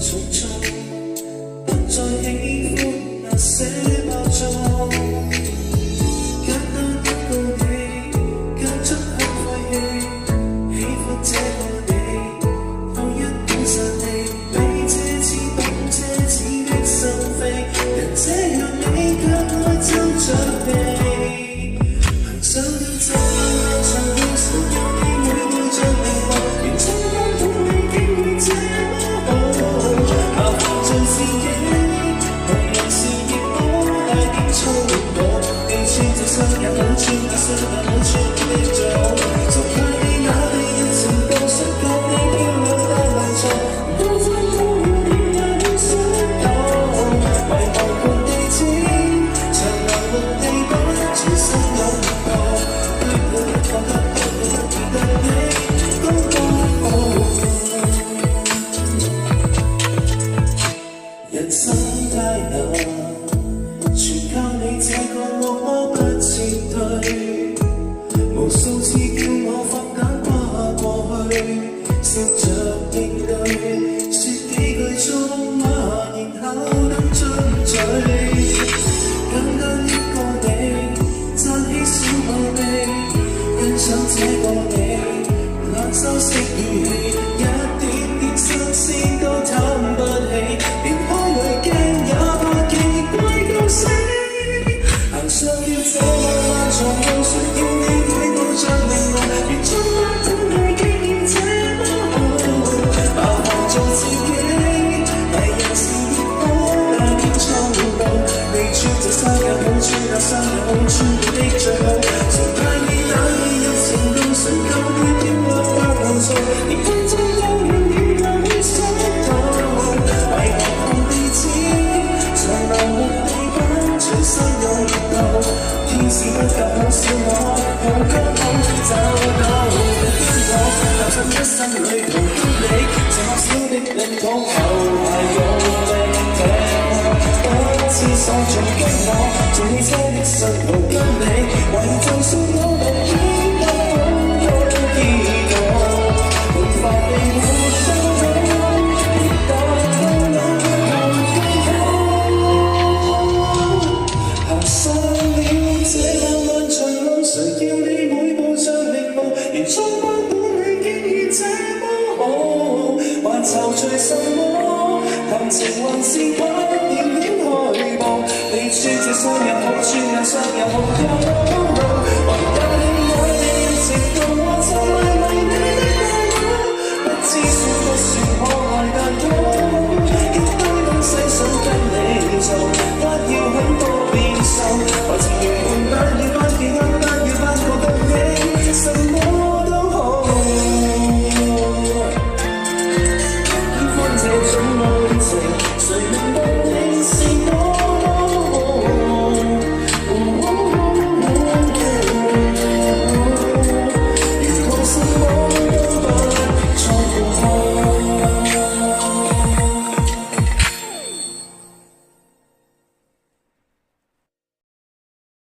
重重，不再喜歡那些包裝。簡單一個你，間出很廢氣，喜歡這個你，抱一本殺氣，比奢侈品奢侈的心扉，人這樣你卻愛皺着眉，行上了這漫長路，誰叫你每每像靈魂，連春光都未經已這麼好，麻煩盡自己，無人時亦多帶點粗魯，你穿這衫也好穿，那衫也好穿的最好，就怕你那地人情報，想教你漂亮但難做，多分高了點也要想到，為無窮地址，長流綠地板，隨身擁抱，對每一個不對你都不好。人生太難，全靠你這個惡魔不撤退，無數次叫我放膽跨過去，笑着應對，說幾句粗話，然後等進嘴，簡單一個你，讚起小口鼻，欣賞這個你，冷修飾語氣，一點點新鮮都貪不起，連開濾鏡也怕奇怪到死，行上了這漫長路，誰叫你每步像靈夢，連春晚都未經驗這麼好，麻煩做自己，為人時亦多帶點粗魯，你穿這衫也好穿，那衫也好穿的最好，就怕你那裏有情路，想救你漂亮但難做，連分鐘都遠遠也會想到，為何紅地毯，長流綠地板，隨身擁抱，天使不及好笑我，好剛好找到邊個，踏進一生旅途經歷，這麼小的領土後排用力踢我，不知所措跟我，做汽車的信號跟你，為就算我們已不好多意圖，沒法地活得到，亦達到那幸福。行上了這漫長路，誰叫你每步像靈夢，連春光都未經已這麼好，還躊躇什麼？談情還是怕電影開幕，你穿這衫也好穿，那衫也好